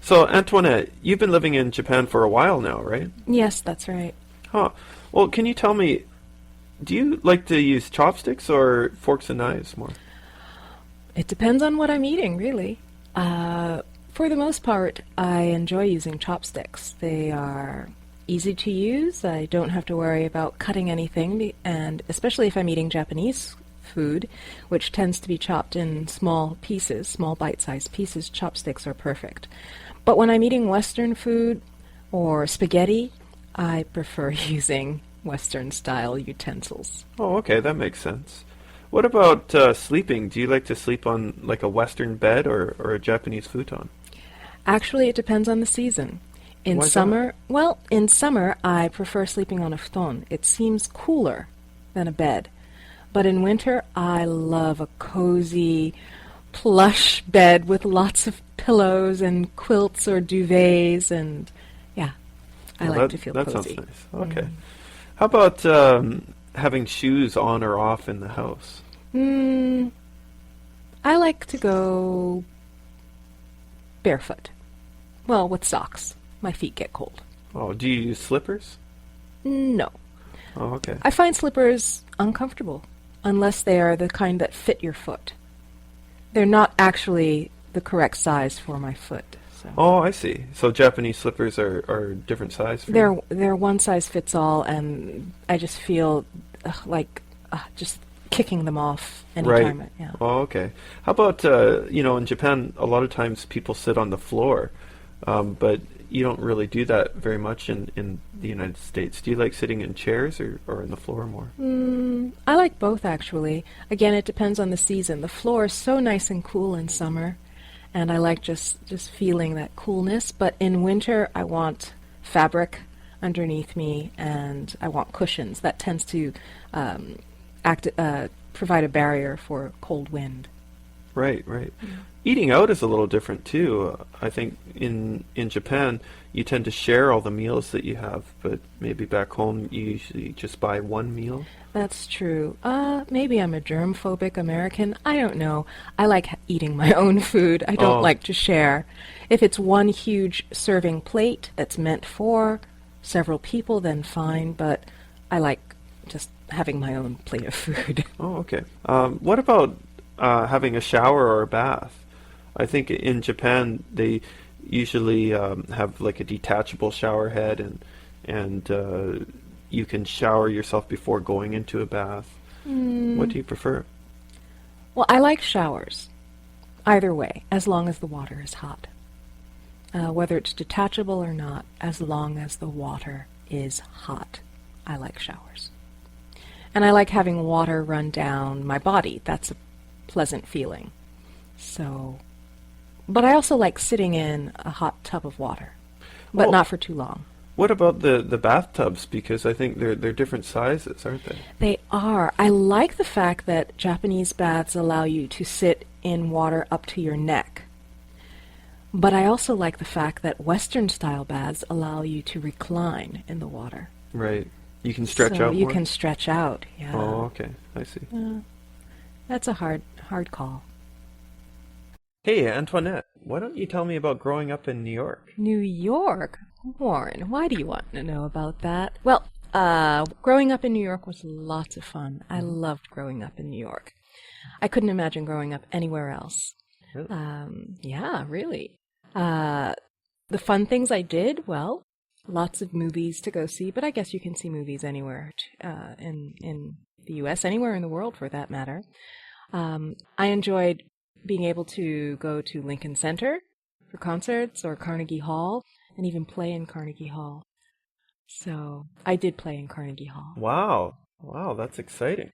So, Antoinette, you've been living in Japan for a while now, right? Yes, that's right. Huh. Well, can you tell me, do you like to use chopsticks or forks and knives more? It depends on what I'm eating, really. For the most part, I enjoy using chopsticks. They are easy to use. I don't have to worry about cutting anything, and especially if I'm eating Japanese food, which tends to be chopped in small pieces, small bite-sized pieces, chopsticks are perfect. But when I'm eating Western food or spaghetti, I prefer using Western-style utensils. Oh, okay, that makes sense. What about sleeping? Do you like to sleep on like a Western bed or a Japanese futon? Actually, it depends on the season. Why is that? In summer, I prefer sleeping on a futon. It seems cooler than a bed. But in winter, I love a cozy, plush bed with lots of pillows and quilts or duvets, and yeah, I Well, like to feel that cozy. sounds nice. Okay. How about having shoes on or off in the house? Mm, I like to go barefoot. Well, with socks. My feet get cold. Oh, do you use slippers? No. Oh, okay. I find slippers uncomfortable unless they are the kind that fit your foot. They're not actually the correct size for my foot. So Oh, I see. So Japanese slippers are different size for you? they're one size fits all, and I just feel like just kicking them off Right. anytime. Yeah. Oh, okay. How about, in Japan, a lot of times people sit on the floor, but you don't really do that very much in the United States. Do you like sitting in chairs or on the floor more? I like both actually. Again, it depends on the season. The floor is so nice and cool in summer, and I like just feeling that coolness. But in winter, I want fabric underneath me, and I want cushions. That tends to act provide a barrier for cold wind. Right, right. Eating out is a little different too. I think in Japan you tend to share all the meals that you have, but maybe back home you usually just buy one meal. That's true. Maybe I'm a germ-phobic American. I don't know. I like eating my own food. I don't Oh, like to share. If it's one huge serving plate that's meant for several people, then fine, but I like just having my own plate of food. oh, okay. What about having a shower or a bath? I think in Japan they usually have like a detachable shower head and you can shower yourself before going into a bath. What do you prefer? Well, I like showers, either way, as long as the water is hot. Whether it's detachable or not, as long as the water is hot, I like showers. And I like having water run down my body. That's a pleasant feeling. So, but I also like sitting in a hot tub of water, but Well, not for too long. what about the bathtubs? Because I think they're different sizes, aren't they? They are. I like the fact that Japanese baths allow you to sit in water up to your neck. But I also like the fact that Western style baths allow you to recline in the water. Right. You can stretch So out you more? can stretch out. Yeah. Oh, okay. I see. That's a hard call. Hey, Antoinette, why don't you tell me about growing up in New York? New York? Warren, why do you want to know about that? Well, growing up in New York was lots of fun. I loved growing up in New York. I couldn't imagine growing up anywhere else. Really? Yeah, really. The fun things I did, well, lots of movies to go see, but I guess you can see movies anywhere in the U.S., anywhere in the world for that matter. I enjoyed being able to go to Lincoln Center for concerts or Carnegie Hall and even play in Carnegie Hall. So I did play in Carnegie Hall. Wow. Wow, that's exciting.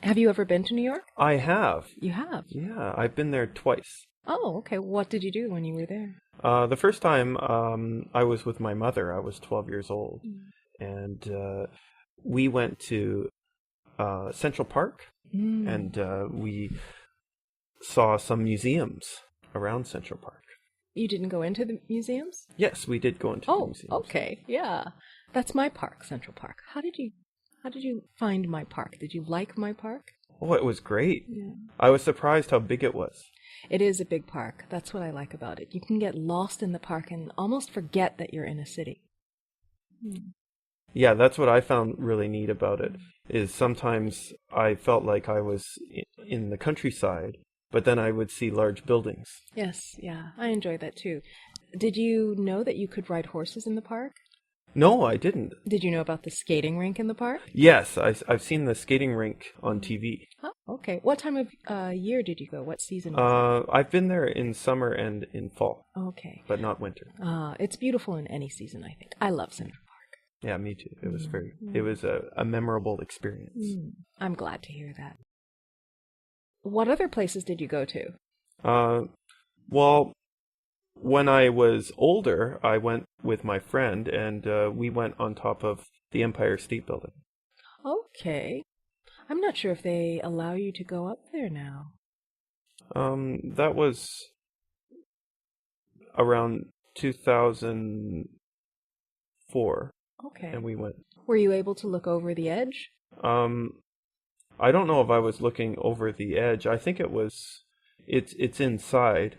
Have you ever been to New York? I have. You have. Yeah, I've been there twice. Oh, okay. What did you do when you were there? The first time I was with my mother. I was 12 years old. And we went to Central Park and we saw some museums around Central Park. You didn't go into the museums? Yes, we did go into the Oh, museums. okay. Yeah. That's my park, Central Park. How did you find my park? Did you like my park? Oh, it was great. Yeah. I was surprised how big it was. It is a big park. That's what I like about it. You can get lost in the park and almost forget that you're in a city. Yeah, that's what I found really neat about it, is sometimes I felt like I was in the countryside, but then I would see large buildings. Yes, yeah, I enjoy that too. Did you know that you could ride horses in the park? No, I didn't. Did you know about the skating rink in the park? Yes, I've seen the skating rink on TV. Oh, okay. What time of year did you go? What season was I've been there in summer and in fall, it? Okay. but not winter. It's beautiful in any season, I think. I love Central Park. Yeah, me too. It was a memorable experience. I'm glad to hear that. What other places did you go to? Well, when I was older, I went with my friend, and we went on top of the Empire State Building. Okay. I'm not sure if they allow you to go up there now. That was around 2004, Okay. and we went. Were you able to look over the edge? I don't know if I was looking over the edge. I think it's inside,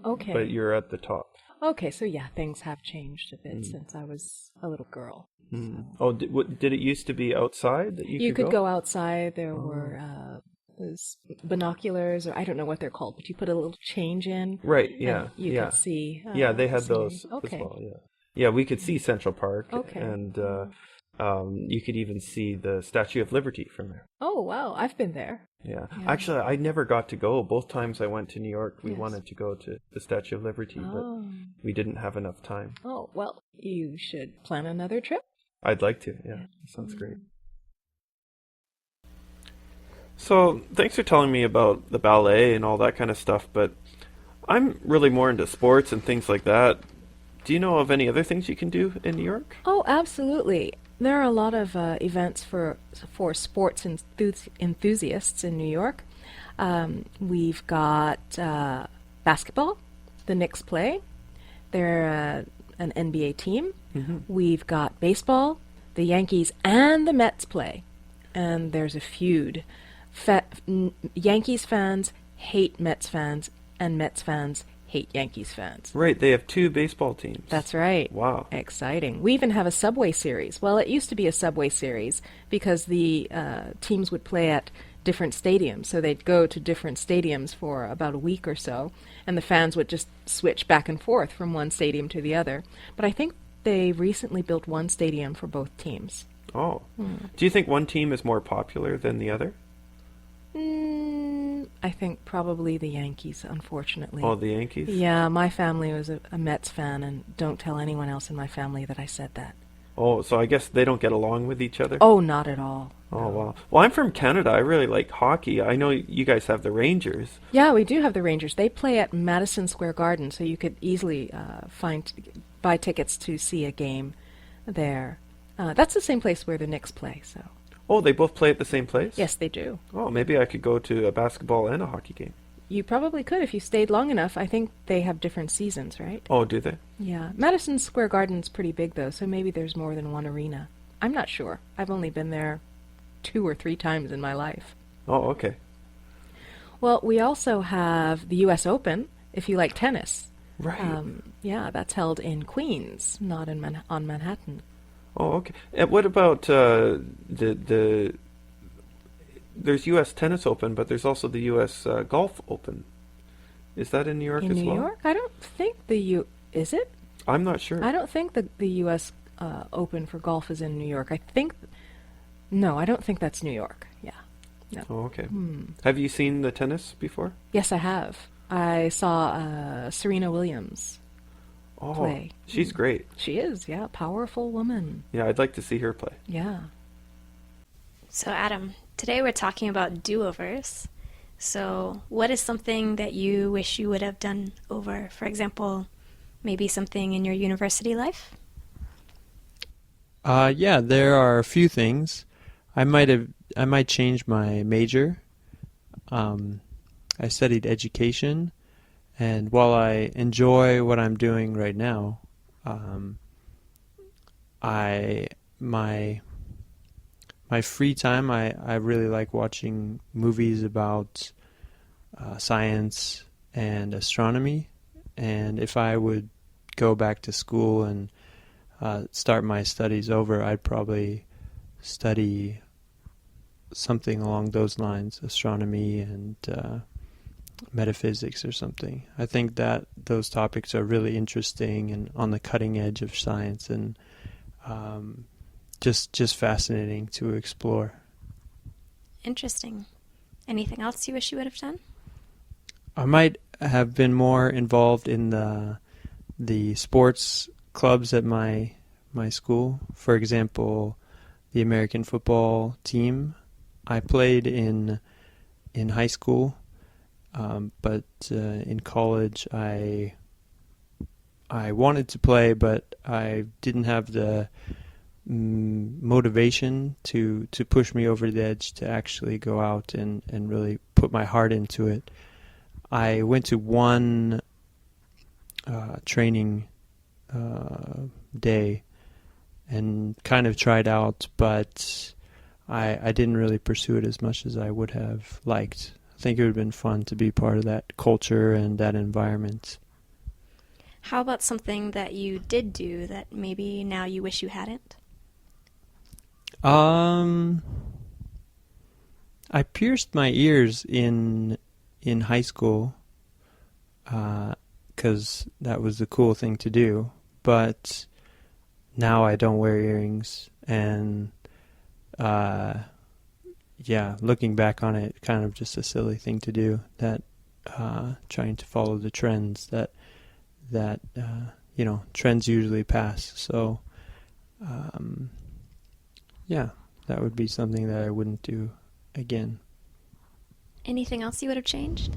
Okay. but you're at the top. Okay, so yeah, things have changed a bit since I was a little girl. Oh, did it used to be outside that you could go? go outside. There were those binoculars, or I don't know what they're called, but you put a little change in. Right, and yeah. you yeah. could see. Yeah, they had scenery. those Okay. as well, yeah. Yeah, we could see Central Park, Okay. and you could even see the Statue of Liberty from there. Oh, wow. I've been there. Yeah. Yeah. Actually, I never got to go. Both times I went to New York, we Yes. wanted to go to the Statue of Liberty, but we didn't have enough time. Oh, well, you should plan another trip. I'd like to, yeah. Sounds great. So, thanks for telling me about the ballet and all that kind of stuff, but I'm really more into sports and things like that. Do you know of any other things you can do in New York? Oh, absolutely. There are a lot of events for sports enthusiasts in New York. We've got basketball. The Knicks play. They're an NBA team. We've got baseball. The Yankees and the Mets play. And there's a feud. Yankees fans hate Mets fans, and Mets fans hate Yankees fans. Right, they have two baseball teams. That's right. Wow. Exciting. We even have a Subway Series. Well, it used to be a Subway Series because the teams would play at different stadiums. So they'd go to different stadiums for about a week or so, and the fans would just switch back and forth from one stadium to the other. But I think they recently built one stadium for both teams. Oh. Do you think one team is more popular than the other? I think probably the Yankees, unfortunately. Oh, the Yankees? Yeah, my family was a Mets fan, and don't tell anyone else in my family that I said that. Oh, so I guess they don't get along with each other? Oh, not at all. Oh, wow. Well, I'm from Canada. I really like hockey. I know you guys have the Rangers. Yeah, we do have the Rangers. They play at Madison Square Garden, so you could easily buy tickets to see a game there. That's the same place where the Knicks play, so. Oh, they both play at the same place? Yes, they do. Oh, maybe I could go to a basketball and a hockey game. You probably could if you stayed long enough. I think they have different seasons, right? Oh, do they? Yeah. Madison Square Garden's pretty big, though, so maybe there's more than one arena. I'm not sure. I've only been there 2 or 3 times in my life. Oh, okay. Well, we also have the U.S. Open, if you like tennis. Right. Yeah, that's held in Queens, not in on Manhattan. Oh, okay. And what about the there's U.S. Tennis Open, but there's also the U.S. Golf Open. Is that in New York as well? In New York? I don't think is it? I'm not sure. I don't think the U.S. Open for golf is in New York. No, I don't think that's New York. Yeah. No. Oh, okay. Have you seen the tennis before? Yes, I have. I saw Serena Williams play. She's great. She is, yeah. Powerful woman. Yeah, I'd like to see her play. Yeah. So, Adam, today we're talking about do-overs. So, what is something that you wish you would have done over? For example, maybe something in your university life? Yeah, there are a few things. I might change my major. I studied education, and while I enjoy what I'm doing right now, my my free time, I really like watching movies about science and astronomy. And if I would go back to school and start my studies over, I'd probably study something along those lines, astronomy and metaphysics or something. I think that those topics are really interesting and on the cutting edge of science, and just fascinating to explore. Interesting. Anything else you wish you would have done? I might have been more involved in the sports clubs at my school. For example, the American football team. I played in high school, but in college I wanted to play, but I didn't have the motivation to push me over the edge to actually go out and really put my heart into it. I went to one training day and kind of tried out, but I didn't really pursue it as much as I would have liked. I think it would have been fun to be part of that culture and that environment. How about something that you did do that maybe now you wish you hadn't? I pierced my ears in high school because that was the cool thing to do, but now I don't wear earrings, and looking back on it, kind of just a silly thing to do, that trying to follow the trends that trends usually pass. So that would be something that I wouldn't do again. Anything else you would have changed?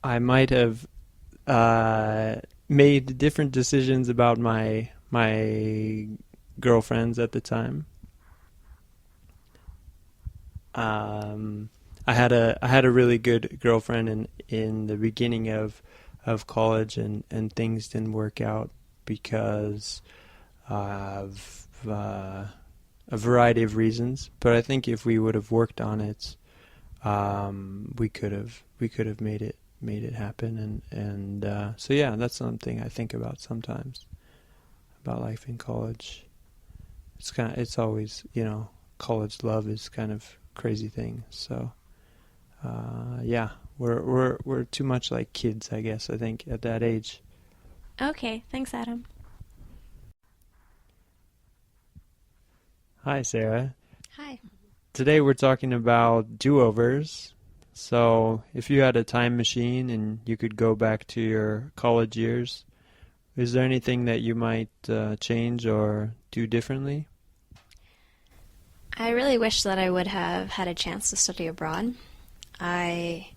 I might have made different decisions about my girlfriends at the time. I had a really good girlfriend in the beginning of college, and things didn't work out because of a variety of reasons. But I think if we would have worked on it, we could have made it happen. And so yeah, that's something I think about sometimes, about life in college. It's always, college love is kind of crazy thing. So we're too much like kids, I guess, I think, at that age. Okay, thanks, Adam. Hi, Sarah. Hi. Today we're talking about do-overs. So if you had a time machine and you could go back to your college years, is there anything that you might change or do differently? I really wish that I would have had a chance to study abroad. I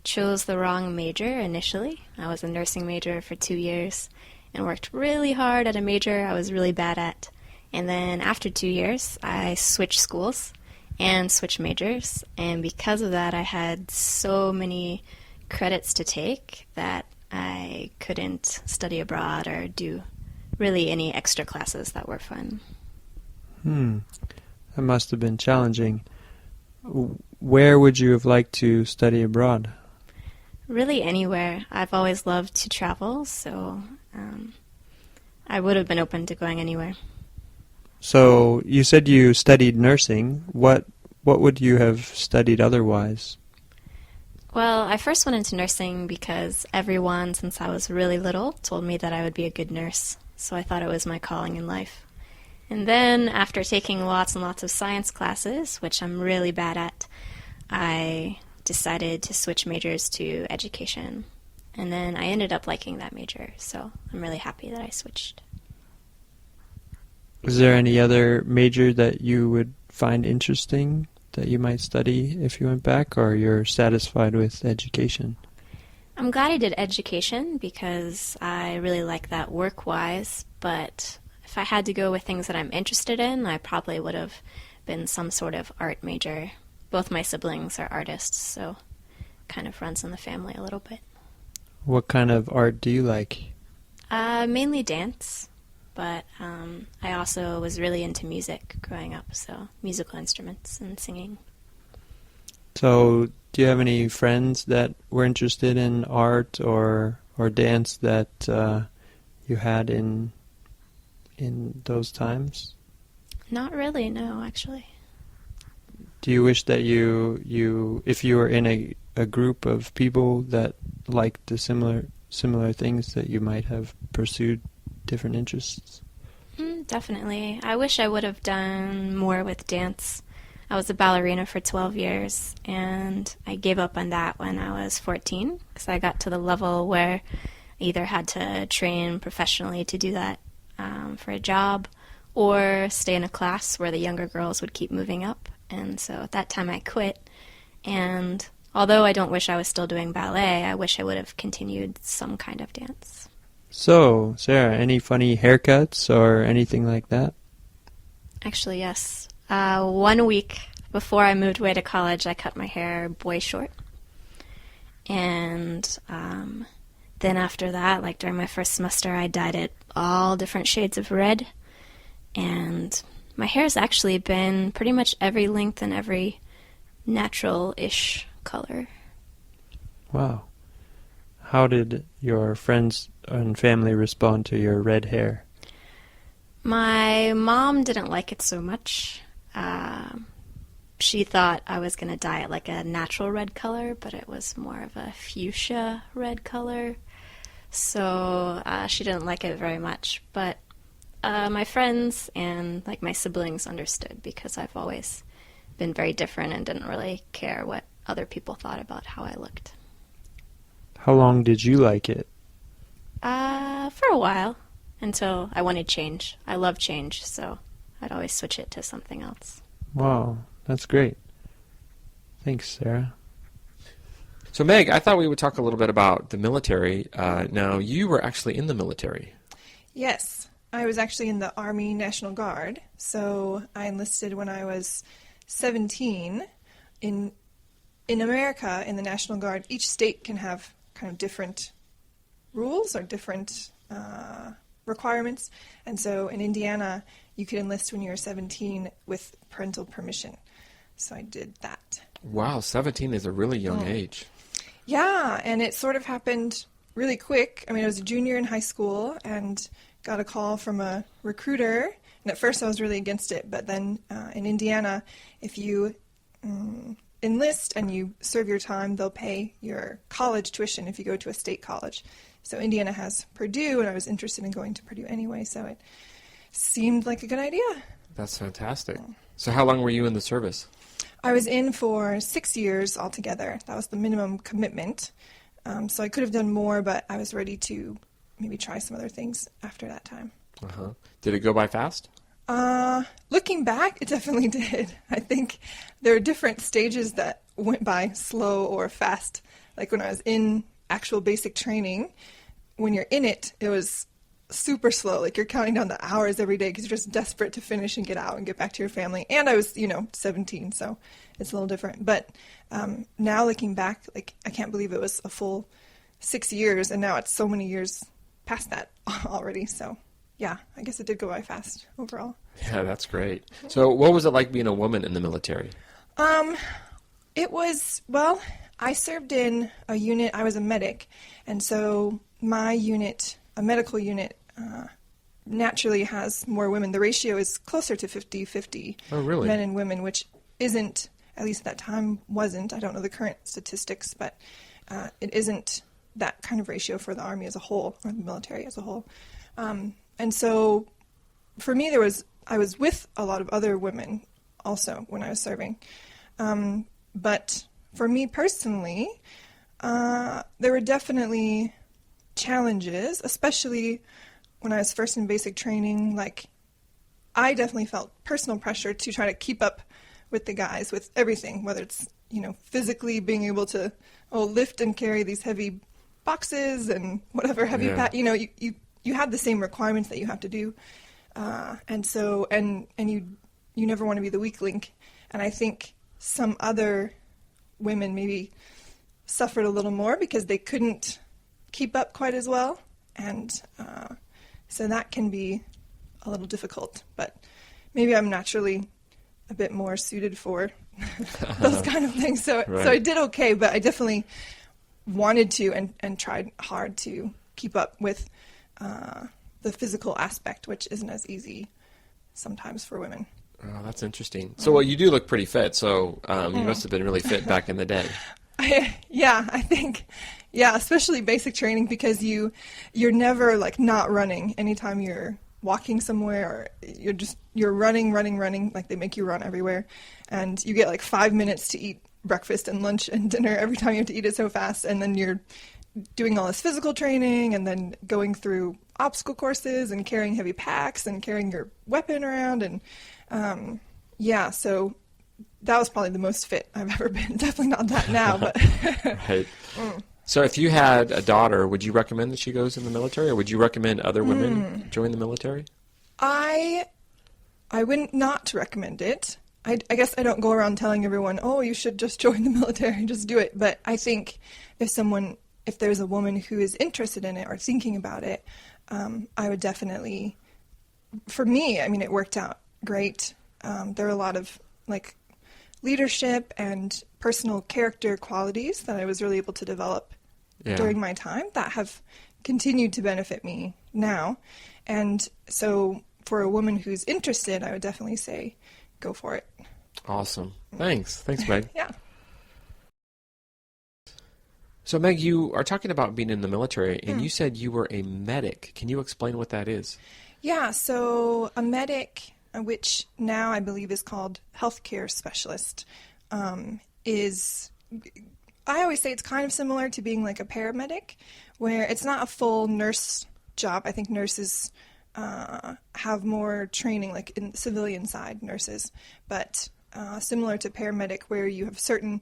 chose the wrong major initially. I was a nursing major for 2 years and worked really hard at a major I was really bad at. And then after 2 years, I switched schools and switched majors. And because of that, I had so many credits to take that I couldn't study abroad or do really any extra classes that were fun. That must have been challenging. Where would you have liked to study abroad? Really anywhere. I've always loved to travel, so I would have been open to going anywhere. So you said you studied nursing. What would you have studied otherwise? Well, I first went into nursing because everyone, since I was really little, told me that I would be a good nurse. So I thought it was my calling in life. And then, after taking lots and lots of science classes, which I'm really bad at, I decided to switch majors to education. And then I ended up liking that major, so I'm really happy that I switched. Is there any other major that you would find interesting that you might study if you went back, or you're satisfied with education? I'm glad I did education because I really like that work-wise, but if I had to go with things that I'm interested in, I probably would have been some sort of art major. Both my siblings are artists, so it kind of runs in the family a little bit. What kind of art do you like? Mainly dance. but I also was really into music growing up, so musical instruments and singing. So, do you have any friends that were interested in art or dance that you had in those times? Not really, no, actually. Do you wish that you if you were in a group of people that liked the similar things, that you might have pursued different interests? Definitely. I wish I would have done more with dance. I was a ballerina for 12 years, and I gave up on that when I was 14, because I got to the level where I either had to train professionally to do that for a job, or stay in a class where the younger girls would keep moving up. And so at that time I quit, and although I don't wish I was still doing ballet, I wish I would have continued some kind of dance. So, Sarah, any funny haircuts or anything like that? Actually, yes. 1 week before I moved away to college, I cut my hair boy short. And then after that, like during my first semester, I dyed it all different shades of red. And my hair's actually been pretty much every length and every natural-ish color. Wow. How did your friends and family respond to your red hair? My mom didn't like it so much. She thought I was going to dye it like a natural red color, but it was more of a fuchsia red color. So she didn't like it very much. But my friends and like my siblings understood, because I've always been very different and didn't really care what other people thought about how I looked. How long did you like it? For a while, until I wanted change. I love change, so I'd always switch it to something else. Wow, that's great. Thanks, Sarah. So, Meg, I thought we would talk a little bit about the military. Now, you were actually in the military. Yes, I was actually in the Army National Guard. So I enlisted when I was 17. In America, in the National Guard, each state can have kind of different rules or different requirements. And so in Indiana, you could enlist when you were 17 with parental permission. So I did that. Wow, 17 is a really young age. Yeah, and it sort of happened really quick. I mean, I was a junior in high school and got a call from a recruiter. And at first I was really against it, but then in Indiana, if you enlist and you serve your time, they'll pay your college tuition if you go to a state college. So Indiana has Purdue, and I was interested in going to Purdue anyway, so it seemed like a good idea. That's fantastic. So how long were you in the service? I was in for 6 years altogether. That was the minimum commitment. So I could have done more, but I was ready to maybe try some other things after that time. Uh-huh. Did it go by fast? Looking back, it definitely did. I think there are different stages that went by slow or fast. Like when I was in actual basic training, when you're in it, it was super slow. Like you're counting down the hours every day because you're just desperate to finish and get out and get back to your family. And I was, 17, so it's a little different. But now looking back, like I can't believe it was a full 6 years, and now it's so many years past that already. So yeah, I guess it did go by fast overall. Yeah, that's great. So what was it like being a woman in the military? It was, well, I served in a unit. I was a medic, and so my unit, a medical unit, naturally has more women. The ratio is closer to 50-50 men and women, which isn't, at least at that time, wasn't. I don't know the current statistics, but it isn't that kind of ratio for the Army as a whole, or the military as a whole. And so for me, I was with a lot of other women also when I was serving. But for me personally, there were definitely challenges, especially when I was first in basic training. Like, I definitely felt personal pressure to try to keep up with the guys with everything, whether it's, physically being able to lift and carry these heavy boxes and whatever heavy you have the same requirements that you have to do. And so, and you never want to be the weak link. And I think some other women maybe suffered a little more because they couldn't keep up quite as well. And so that can be a little difficult, but maybe I'm naturally a bit more suited for those kind of things. So I did okay, but I definitely wanted to and tried hard to keep up with the physical aspect, which isn't as easy sometimes for women. Oh, that's interesting. So, well, you do look pretty fit, so you must have been really fit back in the day. I think, especially basic training, because you're never like not running anytime you're walking somewhere, or you're running, like they make you run everywhere, and you get like 5 minutes to eat breakfast and lunch and dinner every time you have to eat it so fast, and then you're doing all this physical training and then going through obstacle courses and carrying heavy packs and carrying your weapon around, and so that was probably the most fit I've ever been. Definitely not that now, but right. So if you had a daughter, would you recommend that she goes in the military, or would you recommend other women join the military? I would not recommend it. I guess I don't go around telling everyone, oh, you should just join the military, just do it. But I think if there's a woman who is interested in it or thinking about it, I would definitely, for me, I mean, it worked out great. There are a lot of like leadership and personal character qualities that I was really able to develop during my time that have continued to benefit me now. And so for a woman who's interested, I would definitely say go for it. Awesome. Thanks, Meg. Yeah. So, Meg, you are talking about being in the military, and you said you were a medic. Can you explain what that is? Yeah, so a medic, which now I believe is called healthcare specialist, is, I always say it's kind of similar to being like a paramedic, where it's not a full nurse job. I think nurses have more training, like in the civilian side, nurses, but similar to paramedic, where you have certain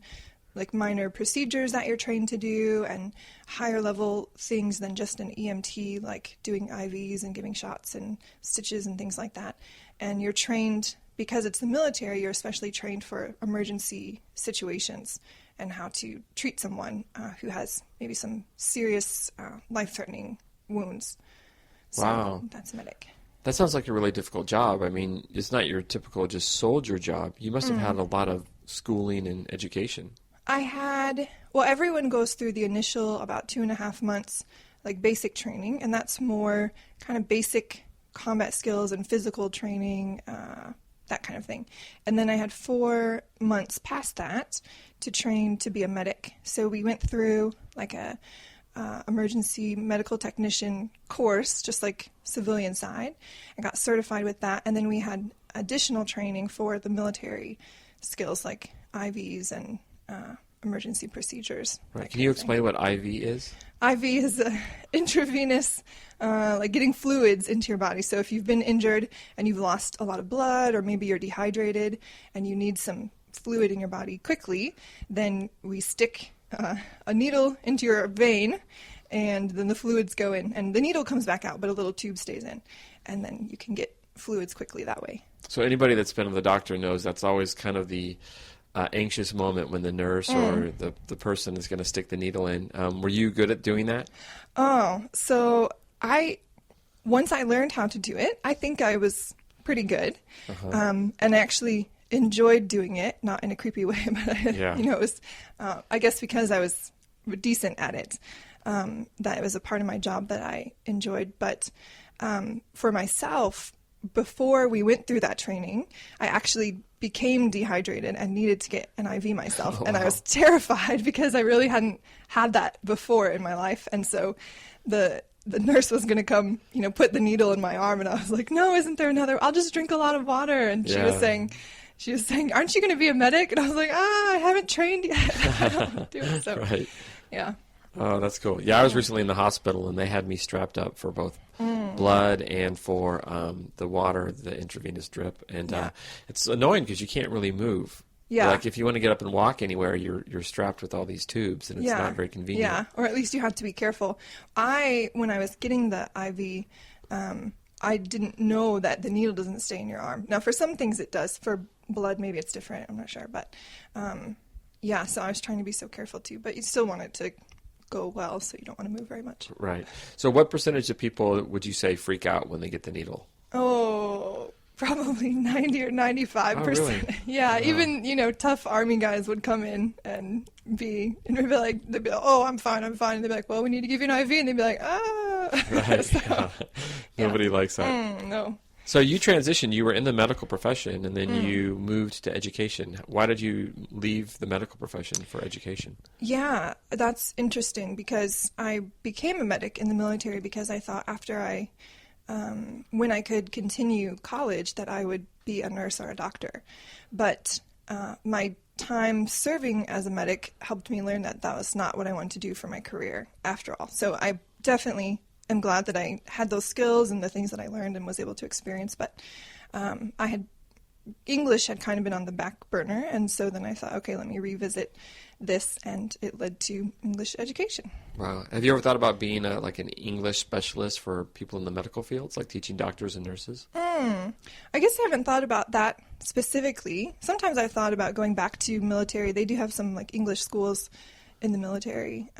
like minor procedures that you're trained to do and higher level things than just an EMT, like doing IVs and giving shots and stitches and things like that. And you're trained, because it's the military, you're especially trained for emergency situations and how to treat someone who has maybe some serious life-threatening wounds. So wow. That's medic. That sounds like a really difficult job. I mean, it's not your typical just soldier job. You must have had a lot of schooling and education. Everyone goes through the initial about 2.5 months, like basic training, and that's more kind of basic combat skills and physical training, that kind of thing. And then I had 4 months past that to train to be a medic. So we went through like a emergency medical technician course, just like civilian side. I got certified with that, and then we had additional training for the military skills like IVs and emergency procedures. Right. Can you explain what IV is? IV is intravenous, like getting fluids into your body. So if you've been injured and you've lost a lot of blood, or maybe you're dehydrated and you need some fluid in your body quickly, then we stick a needle into your vein, and then the fluids go in, and the needle comes back out, but a little tube stays in, and then you can get fluids quickly that way. So anybody that's been to the doctor knows that's always kind of the anxious moment when the nurse or the person is going to stick the needle in. Were you good at doing that? Oh, so once I learned how to do it, I think I was pretty good. And I actually enjoyed doing it, not in a creepy way, but it was, I guess because I was decent at it, that it was a part of my job that I enjoyed. But for myself, before we went through that training, I actually became dehydrated and needed to get an IV myself. And I was terrified because I really hadn't had that before in my life. And so the nurse was going to come, put the needle in my arm, and I was like, no, isn't there another? I'll just drink a lot of water. And she was saying, aren't you going to be a medic? And I was like, I haven't trained yet. I don't want to do it. So, right. Yeah. Oh, that's cool. Yeah, I was recently in the hospital, and they had me strapped up for both blood and for the water, the intravenous drip. And it's annoying because you can't really move. Yeah. Like if you want to get up and walk anywhere, you're strapped with all these tubes, and it's not very convenient. Yeah, or at least you have to be careful. When I was getting the IV, I didn't know that the needle doesn't stay in your arm. Now, for some things it does. For blood, maybe it's different. I'm not sure. But, so I was trying to be so careful, too. But you still want it to go well, so you don't want to move very much. Right. So what percentage of people would you say freak out when they get the needle? Oh, probably 90 or 95%. Oh, really? Yeah, even, tough Army guys would come in and they'd be like, oh, I'm fine. And they'd be like, well, we need to give you an IV. And they'd be like, ah. Right. So, Nobody likes that. no. So you transitioned, you were in the medical profession, and then you moved to education. Why did you leave the medical profession for education? Yeah, that's interesting because I became a medic in the military because I thought after when I could continue college that I would be a nurse or a doctor. But my time serving as a medic helped me learn that was not what I wanted to do for my career after all. So I definitely am glad that I had those skills and the things that I learned and was able to experience. But English had kind of been on the back burner, and so then I thought, okay, let me revisit this, and it led to English education. Wow. Have you ever thought about being an English specialist for people in the medical fields, like teaching doctors and nurses? I guess I haven't thought about that specifically. Sometimes I've thought about going back to military. They do have some English schools in the military,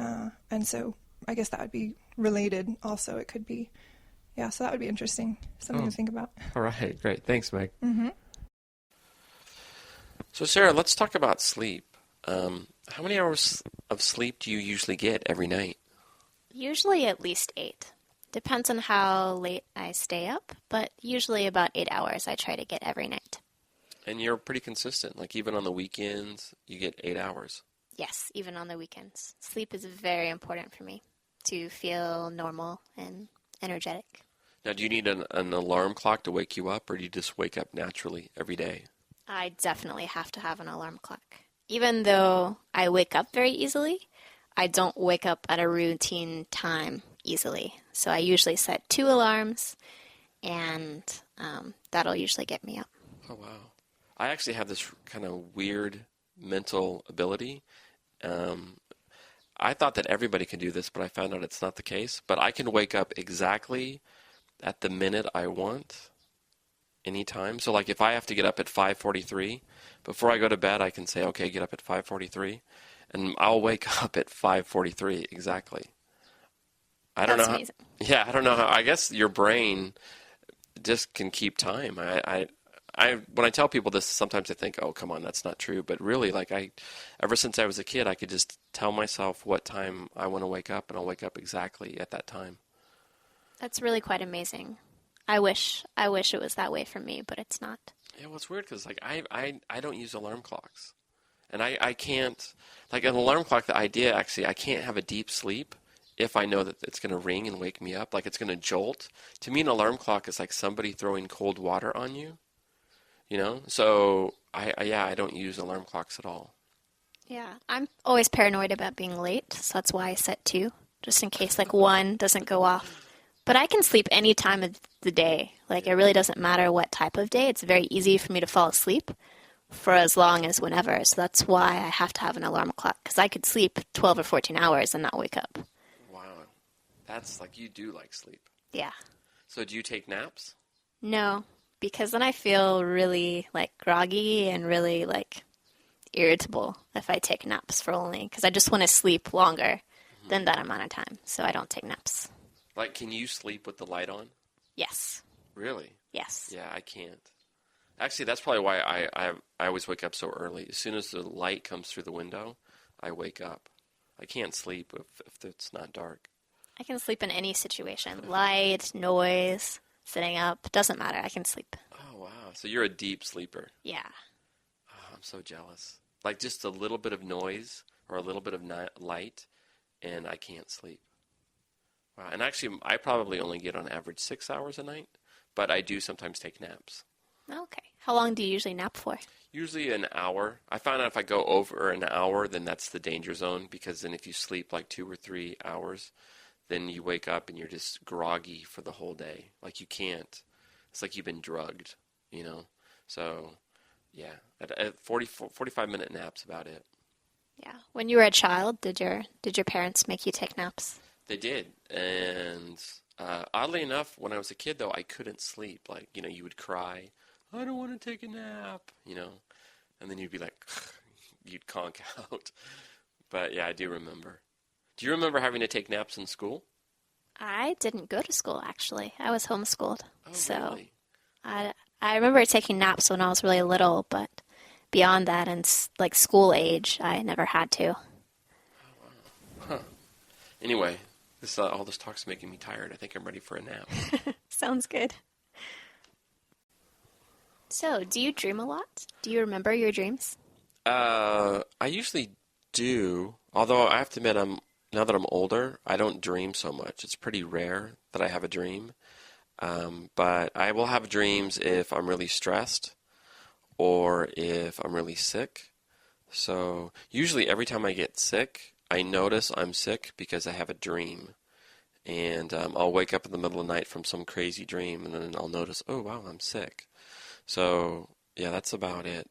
and so I guess that would be related also. It could be. Yeah, so that would be interesting. Something to think about. All right, great. Thanks, Meg. Mm-hmm. So, Sarah, let's talk about sleep. How many hours of sleep do you usually get every night? Usually at least 8. Depends on how late I stay up, but usually about 8 hours I try to get every night. And you're pretty consistent. Even on the weekends, you get 8 hours. Yes, even on the weekends. Sleep is very important for me to feel normal and energetic. Now, do you need an alarm clock to wake you up, or do you just wake up naturally every day? I definitely have to have an alarm clock. Even though I wake up very easily, I don't wake up at a routine time easily. So I usually set 2 alarms, and that'll usually get me up. Oh, wow. I actually have this kind of weird mental ability. I thought that everybody could do this, but I found out it's not the case. But I can wake up exactly at the minute I want, anytime. So if I have to get up at 5:43, before I go to bed, I can say, okay, get up at 5:43, and I'll wake up at 5:43 exactly. I don't know. That's amazing. Yeah, I don't know how. I guess your brain just can keep time. When I tell people this, sometimes they think, oh, come on, that's not true. But really, ever since I was a kid, I could just tell myself what time I want to wake up, and I'll wake up exactly at that time. That's really quite amazing. I wish it was that way for me, but it's not. Yeah, well, it's weird because I don't use alarm clocks, and I can't an alarm clock. The idea actually, I can't have a deep sleep if I know that it's going to ring and wake me up, it's going to jolt. To me, an alarm clock is like somebody throwing cold water on you. So I don't use alarm clocks at all. Yeah, I'm always paranoid about being late, so that's why I set 2, just in case one doesn't go off. But I can sleep any time of the day. It really doesn't matter what type of day. It's very easy for me to fall asleep for as long as whenever. So that's why I have to have an alarm clock, because I could sleep 12 or 14 hours and not wake up. Wow. That's you do like sleep. Yeah. So do you take naps? No, because then I feel really groggy and really irritable if I take naps because I just want to sleep longer than that amount of time. So I don't take naps. Can you sleep with the light on? Yes. Really? Yes. Yeah, I can't. Actually, that's probably why I always wake up so early. As soon as the light comes through the window, I wake up. I can't sleep if it's not dark. I can sleep in any situation. Light, noise, sitting up, doesn't matter. I can sleep. Oh, wow. So you're a deep sleeper. Yeah. Oh, I'm so jealous. Just a little bit of noise or a little bit of light, and I can't sleep. Wow. And actually, I probably only get on average 6 hours a night, but I do sometimes take naps. Okay. How long do you usually nap for? Usually an hour. I found out if I go over an hour, then that's the danger zone, because then if you sleep 2 or 3 hours, then you wake up and you're just groggy for the whole day. You can't. It's like you've been drugged, So, yeah, at 45-minute nap's about it. Yeah. When you were a child, did your parents make you take naps? They did, and oddly enough, when I was a kid, though, I couldn't sleep. You would cry, I don't want to take a nap, and then you'd be you'd conk out. But yeah, I do remember. Do you remember having to take naps in school? I didn't go to school, actually. I was homeschooled. Oh, so really? I I remember taking naps when I was really little, but beyond that and like school age, I never had to. Huh. Anyway, all this talk's making me tired. I think I'm ready for a nap. Sounds good. So, do you dream a lot? Do you remember your dreams? I usually do, although I have to admit, now that I'm older, I don't dream so much. It's pretty rare that I have a dream. But I will have dreams if I'm really stressed or if I'm really sick. So usually every time I get sick, I notice I'm sick because I have a dream. And I'll wake up in the middle of the night from some crazy dream, and then I'll notice, oh, wow, I'm sick. So, yeah, that's about it.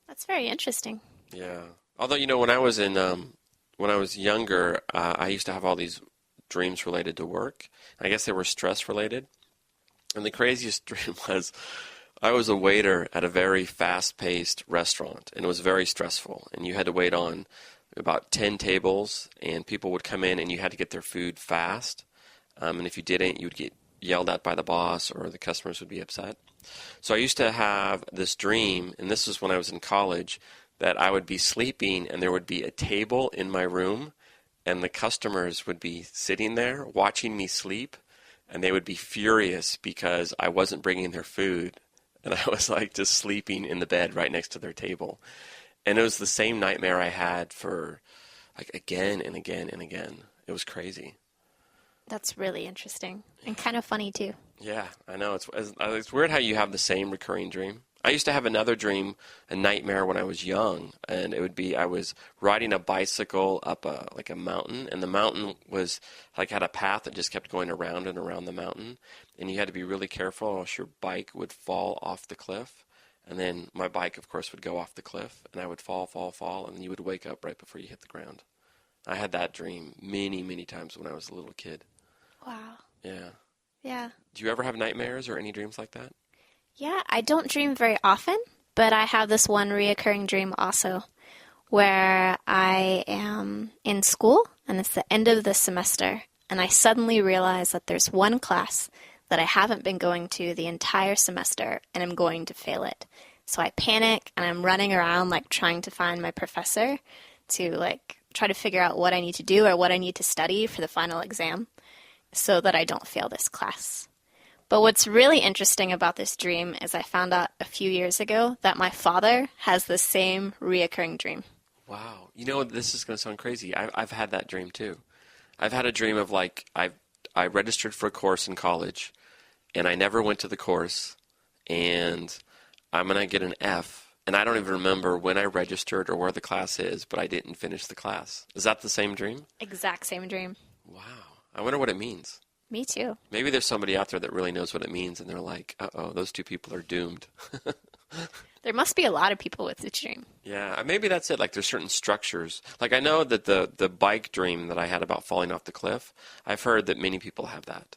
That's very interesting. Yeah. Although, when I was younger, I used to have all these dreams related to work. I guess they were stress related. And the craziest dream was I was a waiter at a very fast-paced restaurant, and it was very stressful. And you had to wait on about 10 tables, and people would come in, and you had to get their food fast. And if you didn't, you would get yelled at by the boss, or the customers would be upset. So I used to have this dream, and this was when I was in college, that I would be sleeping, and there would be a table in my room, and the customers would be sitting there watching me sleep, and they would be furious because I wasn't bringing their food, and I was like just sleeping in the bed right next to their table. And it was the same nightmare I had for like again and again and again. It was crazy. That's really interesting and kind of funny too. Yeah, I know. It's weird how you have the same recurring dream. I used to have another dream, a nightmare when I was young, and it would be I was riding a bicycle up a mountain, and the mountain was had a path that just kept going around and around the mountain, and you had to be really careful or else your bike would fall off the cliff, and then my bike, of course, would go off the cliff, and I would fall, and then you would wake up right before you hit the ground. I had that dream many, many times when I was a little kid. Wow. Yeah. Yeah. Do you ever have nightmares or any dreams like that? Yeah, I don't dream very often, but I have this one reoccurring dream also where I am in school and it's the end of the semester and I suddenly realize that there's one class that I haven't been going to the entire semester and I'm going to fail it. So I panic and I'm running around trying to find my professor to try to figure out what I need to do or what I need to study for the final exam so that I don't fail this class. But what's really interesting about this dream is I found out a few years ago that my father has the same reoccurring dream. Wow. This is going to sound crazy. I've had that dream too. I've had a dream of I registered for a course in college and I never went to the course and I'm going to get an F and I don't even remember when I registered or where the class is, but I didn't finish the class. Is that the same dream? Exact same dream. Wow. I wonder what it means. Me too. Maybe there's somebody out there that really knows what it means, and they're like, uh-oh, those two people are doomed. There must be a lot of people with this dream. Yeah, maybe that's it. There's certain structures. I know that the bike dream that I had about falling off the cliff, I've heard that many people have that.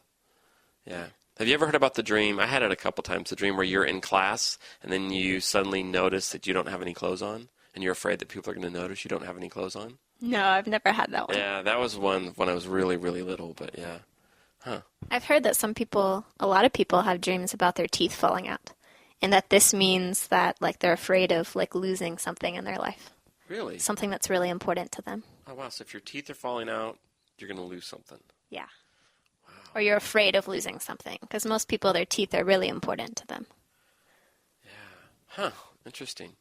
Yeah. Have you ever heard about the dream? I had it a couple times, the dream where you're in class, and then you suddenly notice that you don't have any clothes on, and you're afraid that people are going to notice you don't have any clothes on? No, I've never had that one. Yeah, that was one when I was really, really little, but yeah. Huh. I've heard that a lot of people have dreams about their teeth falling out, and that this means that they're afraid of losing something in their life. Really? Something that's really important to them. Oh wow! So if your teeth are falling out, you're going to lose something. Yeah. Wow. Or you're afraid of losing something, because most people, their teeth are really important to them. Yeah. Huh. Interesting.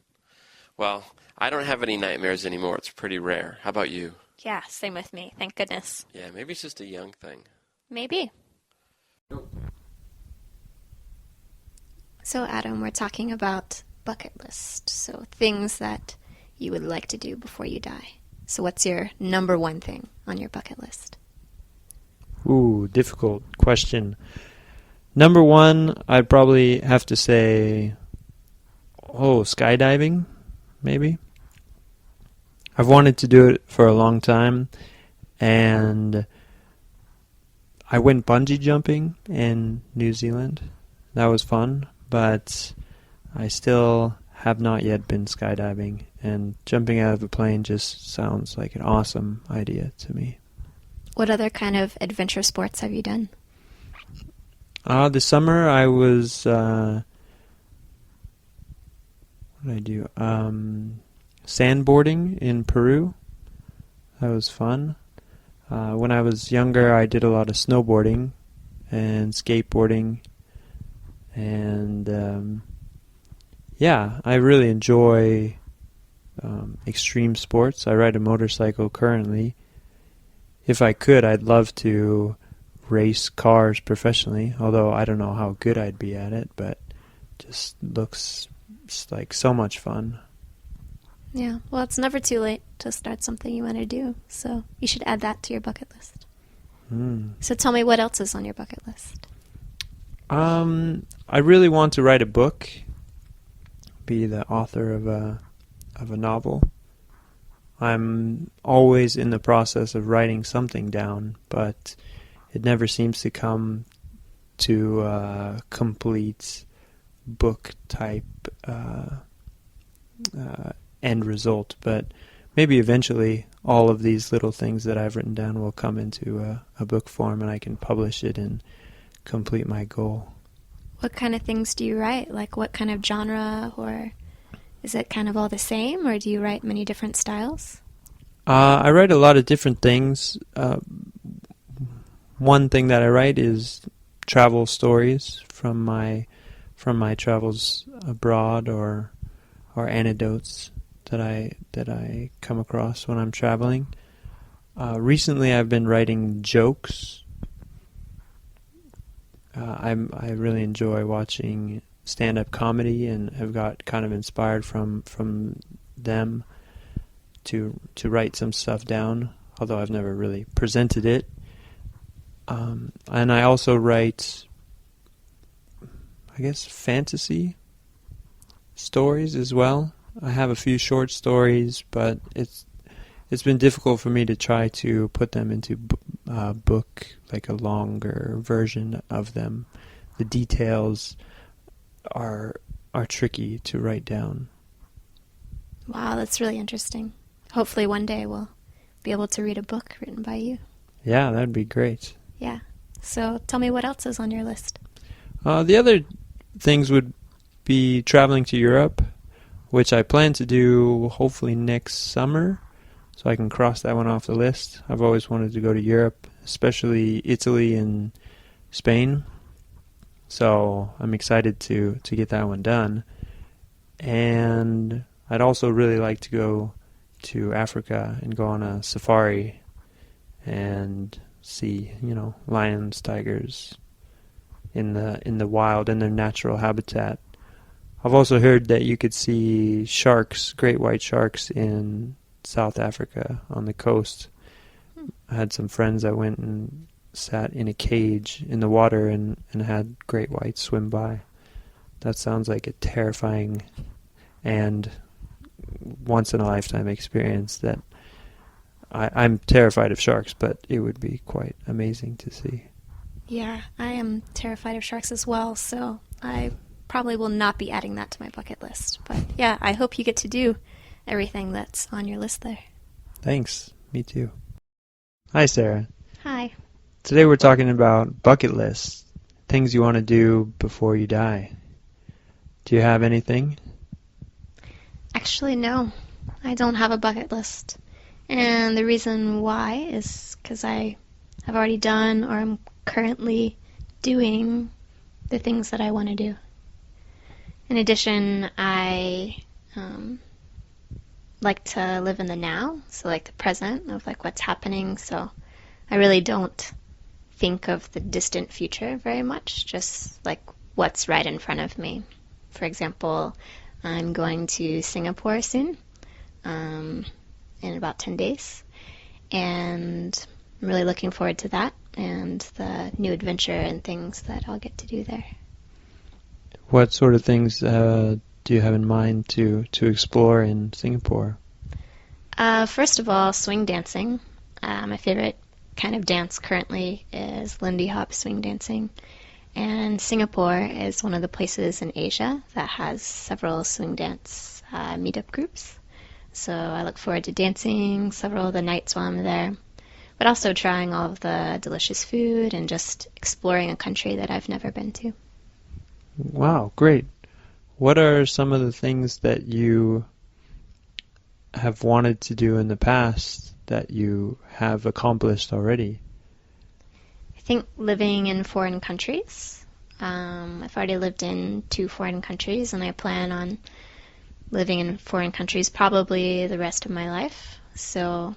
Well, I don't have any nightmares anymore. It's pretty rare. How about you? Yeah, same with me. Thank goodness. Yeah, maybe it's just a young thing. Maybe. So, Adam, we're talking about bucket list. So, things that you would like to do before you die. So, what's your number one thing on your bucket list? Ooh, difficult question. Number one, I'd probably have to say, skydiving, maybe. I've wanted to do it for a long time, and I went bungee jumping in New Zealand. That was fun, but I still have not yet been skydiving, and jumping out of a plane just sounds like an awesome idea to me. What other kind of adventure sports have you done? This summer I was What did I do? Sandboarding in Peru. That was fun. When I was younger, I did a lot of snowboarding and skateboarding. And yeah, I really enjoy extreme sports. I ride a motorcycle currently. If I could, I'd love to race cars professionally, although I don't know how good I'd be at it, but just looks like so much fun. Yeah, well, it's never too late to start something you want to do, so you should add that to your bucket list. So tell me, what else is on your bucket list? I really want to write a book, be the author of a novel. I'm always in the process of writing something down, but it never seems to come to a complete book type end result. But maybe eventually all of these little things that I've written down will come into a book form, and I can publish it and complete my goal. What kind of things do you write? Like what kind of genre, or is it kind of all the same, or do you write many different styles? I write a lot of different things. One thing that I write is travel stories from my travels abroad, or anecdotes that I come across when I'm traveling. Recently, I've been writing jokes. I really enjoy watching stand-up comedy, and have got kind of inspired from them to write some stuff down, although I've never really presented it. And I also write, I guess, fantasy stories as well. I have a few short stories, but it's been difficult for me to try to put them into book, like a longer version of them. The details are tricky to write down. Wow, that's really interesting. Hopefully one day we'll be able to read a book written by you. Yeah, that'd be great. Yeah. So tell me, what else is on your list? The other things would be traveling to Europe, which I plan to do hopefully next summer, so I can cross that one off the list. I've always wanted to go to Europe, especially Italy and Spain. So I'm excited to get that one done. And I'd also really like to go to Africa and go on a safari and see, lions, tigers in the wild, in their natural habitat. I've also heard that you could see sharks, great white sharks, in South Africa on the coast. I had some friends that went and sat in a cage in the water and had great whites swim by. That sounds like a terrifying and once-in-a-lifetime experience that I'm terrified of sharks, but it would be quite amazing to see. Yeah, I am terrified of sharks as well, so I probably will not be adding that to my bucket list. But yeah, I hope you get to do everything that's on your list there. Thanks. Me too. Hi, Sarah. Hi. Today we're talking about bucket lists, things you want to do before you die. Do you have anything? Actually, no. I don't have a bucket list. And the reason why is because I have already done, or I'm currently doing, the things that I want to do. In addition, I like to live in the now, so like the present of like what's happening. So I really don't think of the distant future very much, just like what's right in front of me. For example, I'm going to Singapore soon, in about 10 days, and I'm really looking forward to that and the new adventure and things that I'll get to do there. What sort of things do you have in mind to explore in Singapore? First of all, swing dancing. My favorite kind of dance currently is Lindy Hop swing dancing. And Singapore is one of the places in Asia that has several swing dance meetup groups. So I look forward to dancing several of the nights while I'm there, but also trying all of the delicious food and just exploring a country that I've never been to. Wow, great. What are some of the things that you have wanted to do in the past that you have accomplished already? I think living in foreign countries. I've already lived in 2 foreign countries, and I plan on living in foreign countries probably the rest of my life. So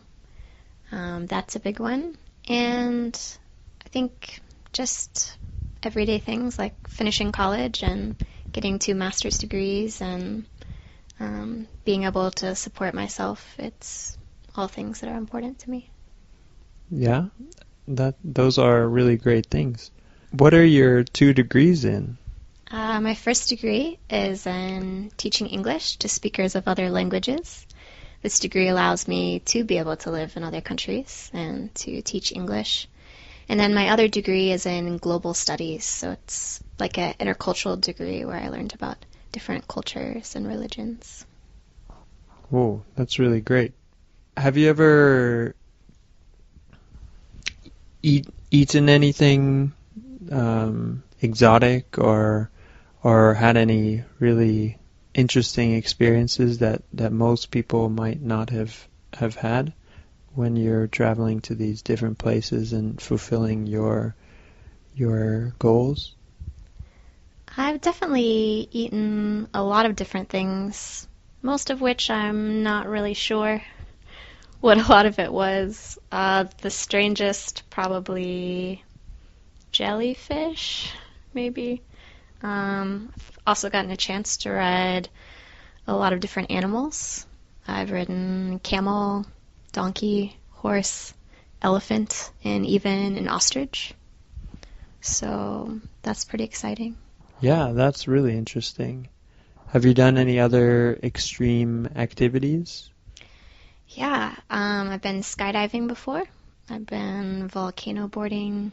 that's a big one. And I think just everyday things like finishing college and getting 2 master's degrees and being able to support myself. It's all things that are important to me. Yeah, those are really great things. What are your 2 degrees in? My first degree is in teaching English to speakers of other languages. This degree allows me to be able to live in other countries and to teach English. And then my other degree is in global studies, so it's like an intercultural degree where I learned about different cultures and religions. Whoa, that's really great. Have you ever eaten anything exotic or had any really interesting experiences that most people might not have had when you're traveling to these different places and fulfilling your goals? I've definitely eaten a lot of different things, most of which I'm not really sure what a lot of it was. The strangest, probably jellyfish, maybe. I've also gotten a chance to ride a lot of different animals. I've ridden camel, donkey, horse, elephant, and even an ostrich. So that's pretty exciting. Yeah, that's really interesting. Have you done any other extreme activities? Yeah, I've been skydiving before. I've been volcano boarding.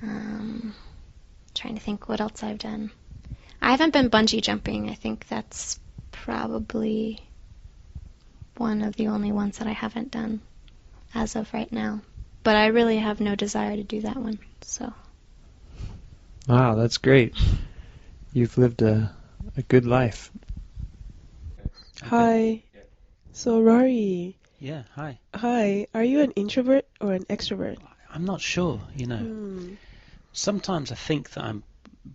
Trying to think what else I've done. I haven't been bungee jumping. I think that's probably one of the only ones that I haven't done as of right now. But I really have no desire to do that one. So. Wow, that's great. You've lived a good life. Hi. So, Rory. Yeah, hi. Hi. Are you an introvert or an extrovert? I'm not sure, you know. Sometimes I think that I'm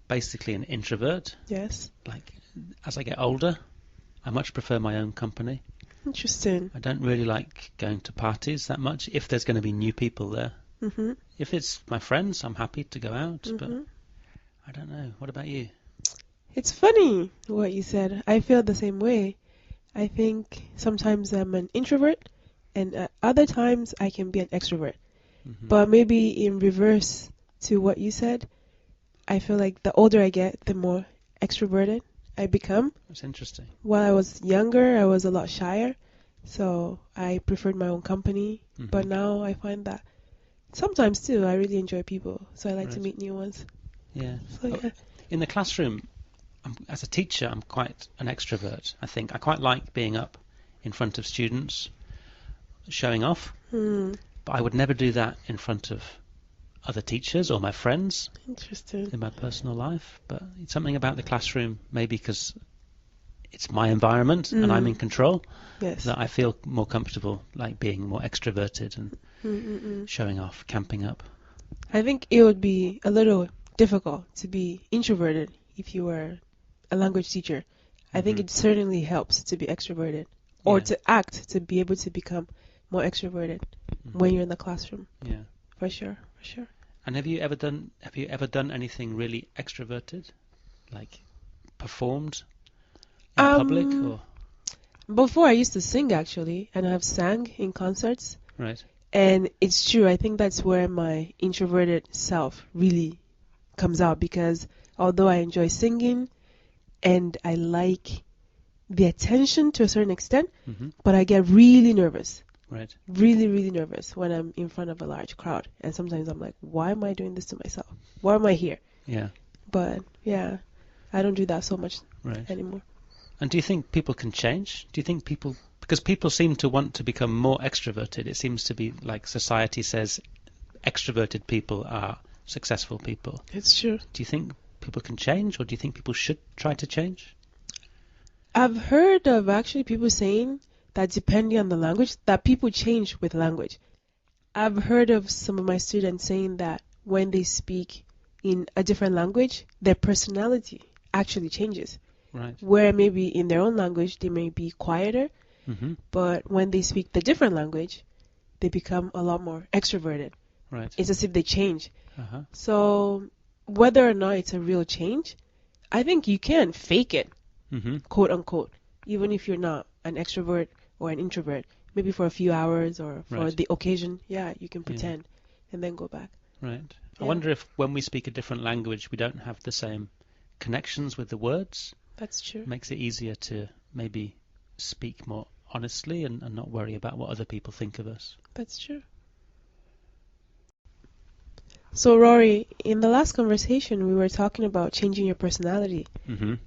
basically an introvert. Yes. Like, as I get older, I much prefer my own company. Interesting. I don't really like going to parties that much if there's going to be new people there. Mm-hmm. If it's my friends, I'm happy to go out, but I don't know. What about you? It's funny what you said. I feel the same way. I think sometimes I'm an introvert, and at other times I can be an extrovert. But maybe in reverse to what you said, I feel like the older I get, the more extroverted I become. That's interesting. While I was younger, I was a lot shyer, so I preferred my own company. But now I find that sometimes too, I really enjoy people, so I like to meet new ones. Yeah. So, yeah. In the classroom, as a teacher, I'm quite an extrovert, I think. I quite like being up in front of students, showing off. But I would never do that in front of other teachers or my friends. Interesting. In my personal life. But it's something about the classroom, maybe because it's my environment and I'm in control, that I feel more comfortable, like being more extroverted and showing off, camping up. I think it would be a little difficult to be introverted if you were a language teacher. I think it certainly helps to be extroverted or to act to be able to become more extroverted when you're in the classroom. Yeah. For sure, for sure. And have you ever done anything really extroverted? Like performed in public or? Before I used to sing actually, and I've sang in concerts. Right. And it's true, I think that's where my introverted self really comes out, because although I enjoy singing and I like the attention to a certain extent, but I get really nervous. Right. Really, really nervous when I'm in front of a large crowd. And sometimes I'm like, why am I doing this to myself? Why am I here? Yeah. But yeah, I don't do that so much anymore. And do you think people can change? Do you think people, because people seem to want to become more extroverted, it seems to be like society says extroverted people are successful people. It's true. Do you think people can change, or do you think people should try to change? I've heard of actually people saying that depending on the language, that people change with language. I've heard of some of my students saying that when they speak in a different language, their personality actually changes. Right. Where maybe in their own language they may be quieter, but when they speak the different language, they become a lot more extroverted. Right. It's as if they change. So whether or not it's a real change, I think you can fake it, quote unquote, even if you're not an extrovert or an introvert. Maybe for a few hours or for the occasion, you can pretend and then go back. Right. I wonder if when we speak a different language, we don't have the same connections with the words. That's true. It makes it easier to maybe speak more honestly and not worry about what other people think of us. That's true. So, Rory, in the last conversation, we were talking about changing your personality,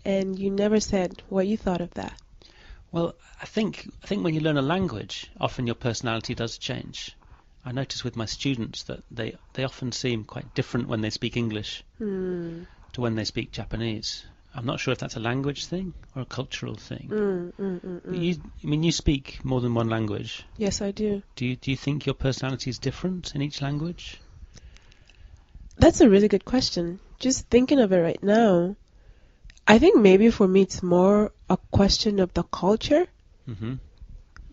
and you never said what you thought of that. Well, I think when you learn a language, often your personality does change. I notice with my students that they often seem quite different when they speak English to when they speak Japanese. I'm not sure if that's a language thing or a cultural thing. But you speak more than one language. Yes, I do. Do you think your personality is different in each language? That's a really good question. Just thinking of it right now, I think maybe for me it's more a question of the culture.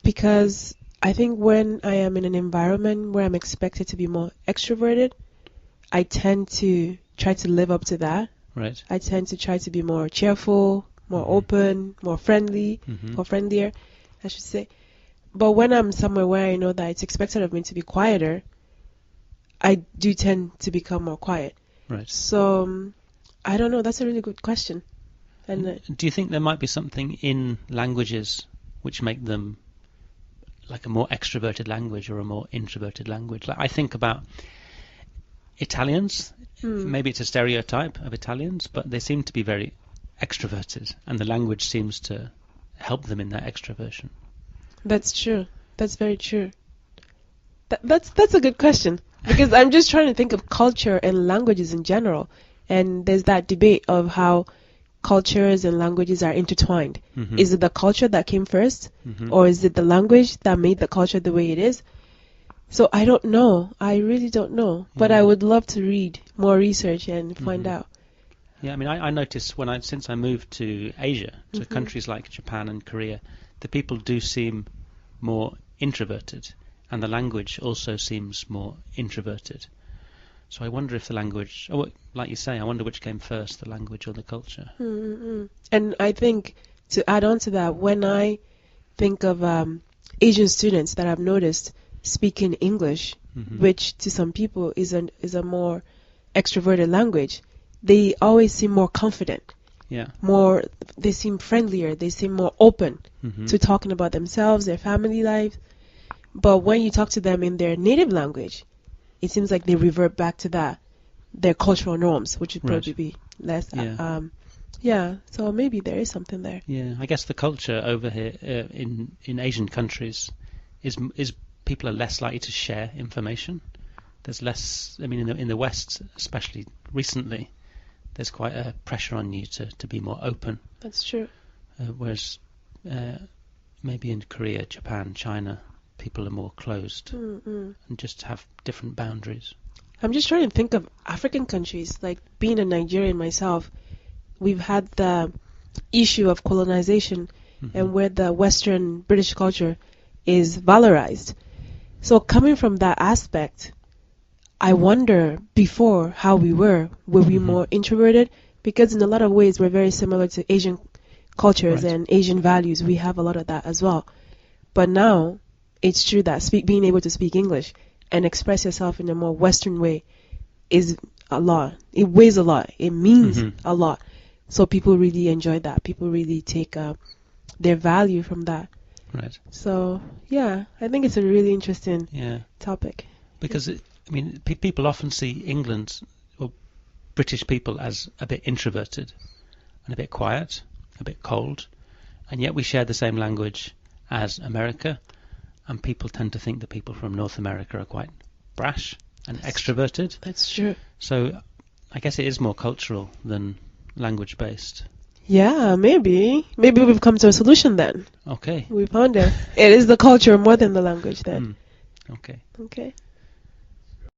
Because I think when I am in an environment where I'm expected to be more extroverted, I tend to try to live up to that. Right. I tend to try to be more cheerful, more open, more friendly, or friendlier, I should say. But when I'm somewhere where I know that it's expected of me to be quieter, I do tend to become more quiet. Right. So, I don't know. That's a really good question. And do you think there might be something in languages which make them like a more extroverted language or a more introverted language? Like I think about Italians. Maybe it's a stereotype of Italians, but they seem to be very extroverted, and the language seems to help them in that extroversion. That's true. That's very true. That's a good question, because I'm just trying to think of culture and languages in general, and there's that debate of how cultures and languages are intertwined. Is it the culture that came first, or is it the language that made the culture the way it is? So I don't know. I really don't know. But I would love to read more research and find out. Yeah, I mean, I noticed since I moved to Asia, to countries like Japan and Korea, the people do seem more introverted, and the language also seems more introverted. So I wonder if the language, like you say, I wonder which came first, the language or the culture. And I think, to add on to that, when I think of Asian students that I've noticed speaking English, which to some people is a more extroverted language, they always seem more confident. Yeah. They seem friendlier. They seem more open to talking about themselves, their family life. But when you talk to them in their native language, it seems like they revert back to their cultural norms, which would probably be less. So maybe there is something there. Yeah, I guess the culture over here in Asian countries is people are less likely to share information. There's less. I mean, in the West, especially recently, there's quite a pressure on you to be more open. That's true. Whereas maybe in Korea, Japan, China, people are more closed and just have different boundaries. I'm just trying to think of African countries. Like being a Nigerian myself, we've had the issue of colonization and where the Western British culture is valorized. So coming from that aspect, I wonder before how we were we more introverted? Because in a lot of ways we're very similar to Asian cultures and Asian values. We have a lot of that as well. But now it's true that being able to speak English and express yourself in a more Western way is a lot. It weighs a lot. It means a lot. So people really enjoy that. People really take their value from that. Right. So, yeah, I think it's a really interesting topic. Because, people often see England or British people as a bit introverted and a bit quiet, a bit cold, and yet we share the same language as America, and people tend to think that people from North America are quite brash and extroverted. That's true. So I guess it is more cultural than language based. Yeah, maybe. Maybe we've come to a solution then. Okay. We found it. It is the culture more than the language then. Okay. Okay.